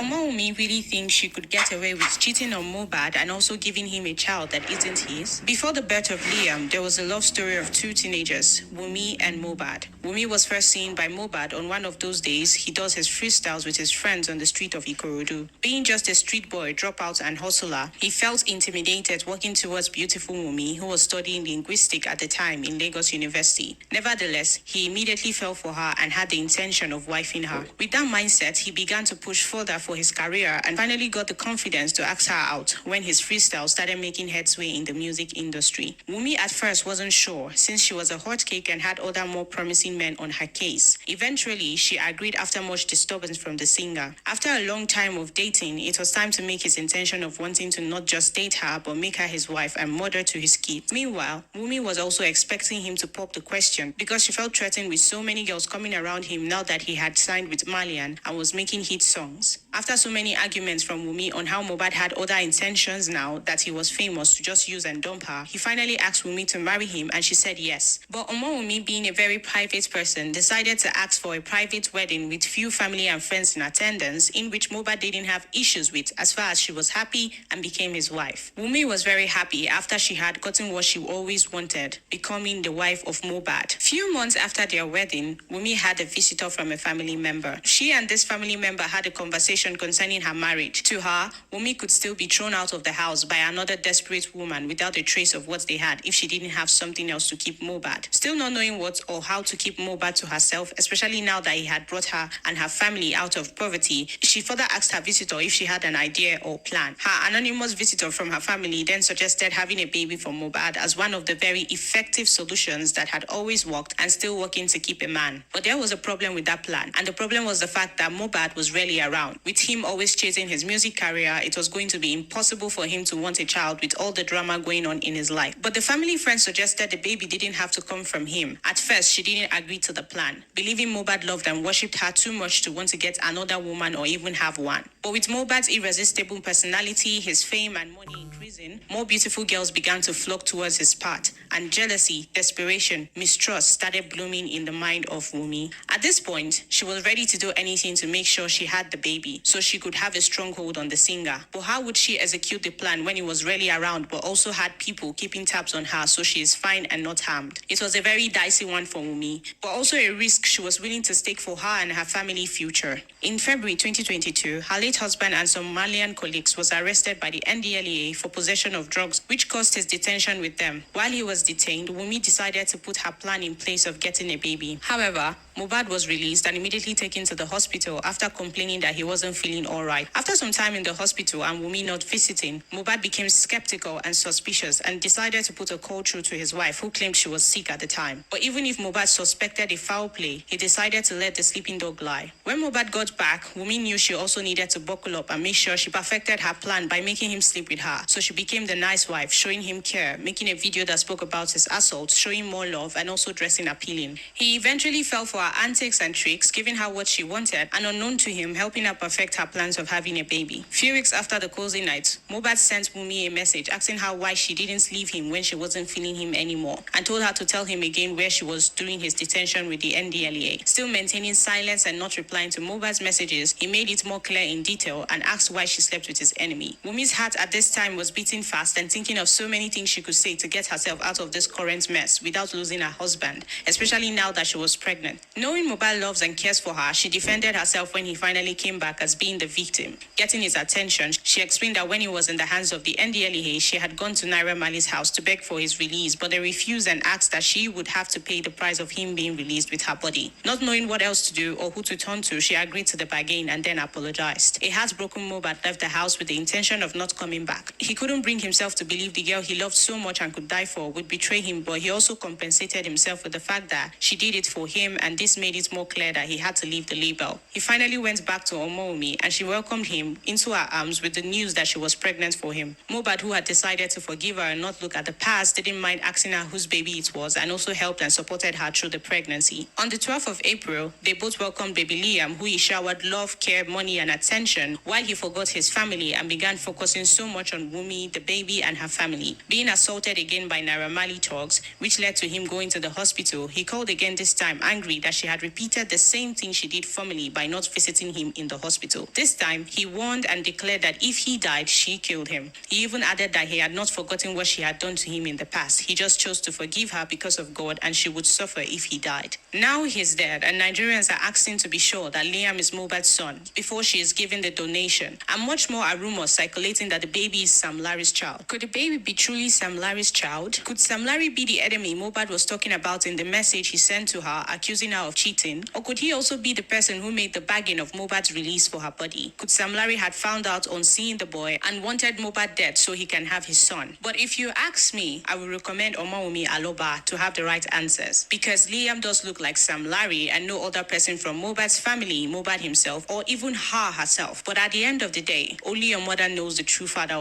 Omoumi really think she could get away with cheating on Mohbad and also giving him a child that isn't his? Before the birth of Liam, there was a love story of two teenagers, Wumi and Mohbad. Wumi was first seen by Mohbad on one of those days he does his freestyles with his friends on the street of Ikorodu. Being just a street boy, dropout and hustler, he felt intimidated walking towards beautiful Wumi, who was studying linguistics at the time in Lagos University. Nevertheless, he immediately fell for her and had the intention of wifing her. With that mindset, he began to push further for his career and finally got the confidence to ask her out when his freestyle started making headway in the music industry. Wumi at first wasn't sure since she was a hot cake and had other more promising men on her case. Eventually, she agreed after much disturbance from the singer. After a long time of dating, it was time to make his intention of wanting to not just date her but make her his wife and mother to his kids. Meanwhile, Wumi was also expecting him to pop the question because she felt threatened with so many girls coming around him now that he had signed with Malian and was making hit songs. After so many arguments from Wumi on how Mohbad had other intentions now that he was famous to just use and dump her, he finally asked Wumi to marry him and she said yes. But Wumi, being a very private person, decided to ask for a private wedding with few family and friends in attendance in which Mohbad didn't have issues with as far as she was happy and became his wife. Wumi was very happy after she had gotten what she always wanted, becoming the wife of Mohbad. Few months after their wedding, Wumi had a visitor from a family member. She and this family member had a conversation concerning her marriage. To her, Wumi could still be thrown out of the house by another desperate woman without a trace of what they had if she didn't have something else to keep Mohbad. Still not knowing what or how to keep Mohbad to herself, especially now that he had brought her and her family out of poverty, she further asked her visitor if she had an idea or plan. Her anonymous visitor from her family then suggested having a baby for Mohbad as one of the very effective solutions that had always worked and still working to keep a man. But there was a problem with that plan, and the problem was the fact that Mohbad was rarely around. With him always chasing his music career, it was going to be impossible for him to want a child with all the drama going on in his life. But the family friend suggested the baby didn't have to come from him. At first, she didn't agree to the plan, believing Mohbad loved and worshipped her too much to want to get another woman or even have one. But with Mohbad's irresistible personality, his fame and money increasing, more beautiful girls began to flock towards his path, and jealousy, desperation, mistrust started blooming in the mind of Wumi. At this point, she was ready to do anything to make sure she had the baby, so she could have a stronghold on the singer. But how would she execute the plan when he was rarely around but also had people keeping tabs on her so she is fine and not harmed? It was a very dicey one for Wumi, but also a risk she was willing to take for her and her family future. In February 2022, her late husband and some Malian colleagues was arrested by the NDLEA for possession of drugs, which caused his detention with them. While he was detained, Wumi decided to put her plan in place of getting a baby. However, Mohbad was released and immediately taken to the hospital after complaining that he wasn't feeling all right. After some time in the hospital and Wumi not visiting, Mohbad became skeptical and suspicious and decided to put a call through to his wife, who claimed she was sick at the time. But even if Mohbad suspected a foul play, he decided to let the sleeping dog lie. When Mohbad got back, Wumi knew she also needed to buckle up and make sure she perfected her plan by making him sleep with her. So she became the nice wife, showing him care, making a video that spoke about his assault, showing more love, and also dressing appealing. He eventually fell for her antics and tricks, giving her what she wanted, and unknown to him, helping her perfect her plans of having a baby. Few weeks after the closing night, Mohbad sent Wumi a message asking her why she didn't leave him when she wasn't feeling him anymore, and told her to tell him again where she was during his detention with the NDLEA. Still maintaining silence and not replying to Mohbad's messages, he made it more clear in detail and asked why she slept with his enemy. Wumi's heart at this time was beating fast and thinking of so many things she could say to get herself out of this current mess without losing her husband, especially now that she was pregnant. Knowing Mohbad loves and cares for her, she defended herself when he finally came back as being the victim. Getting his attention, she explained that when he was in the hands of the NDLEA, she had gone to Naira Marley's house to beg for his release, but they refused and asked that she would have to pay the price of him being released with her body. Not knowing what else to do or who to turn to, she agreed to the bargain and then apologized. A heartbroken Mohbad left the house with the intention of not coming back. He couldn't bring himself to believe the girl he loved so much and could die for would betray him, but he also compensated himself with the fact that she did it for him, and this made it more clear that he had to leave the label. He finally went back to Omoumi and she welcomed him into her arms with the news that she was pregnant for him. Mohbad, who had decided to forgive her and not look at the past, didn't mind asking her whose baby it was and also helped and supported her through the pregnancy. On the 12th of April, they both welcomed baby Liam, who he showered love, care, money and attention, while he forgot his family and began focusing so much on Wumi, the baby and her family. Being assaulted again by Naira Marley thugs, which led to him going to the hospital, he called again, this time angry that that she had repeated the same thing she did formerly by not visiting him in the hospital. This time, he warned and declared that if he died, she killed him. He even added that he had not forgotten what she had done to him in the past. He just chose to forgive her because of God, and she would suffer if he died. Now he's dead, and Nigerians are asking to be sure that Liam is Mohbad's son before she is given the donation. And much more are rumors circulating that the baby is Sam Larry's child. Could the baby be truly Sam Larry's child? Could Sam Larry be the enemy Mohbad was talking about in the message he sent to her, accusing her of cheating? Or could he also be the person who made the bargain of Mohbad's release for her body? Could Sam Larry had found out on seeing the boy and wanted Mohbad dead so he can have his son? But if you ask me, I will recommend Omawumi Aloba to have the right answers, because Liam does look like Sam Larry and no other person from Mohbad's family, Mohbad himself, or even her herself. But at the end of the day, only your mother knows the true father of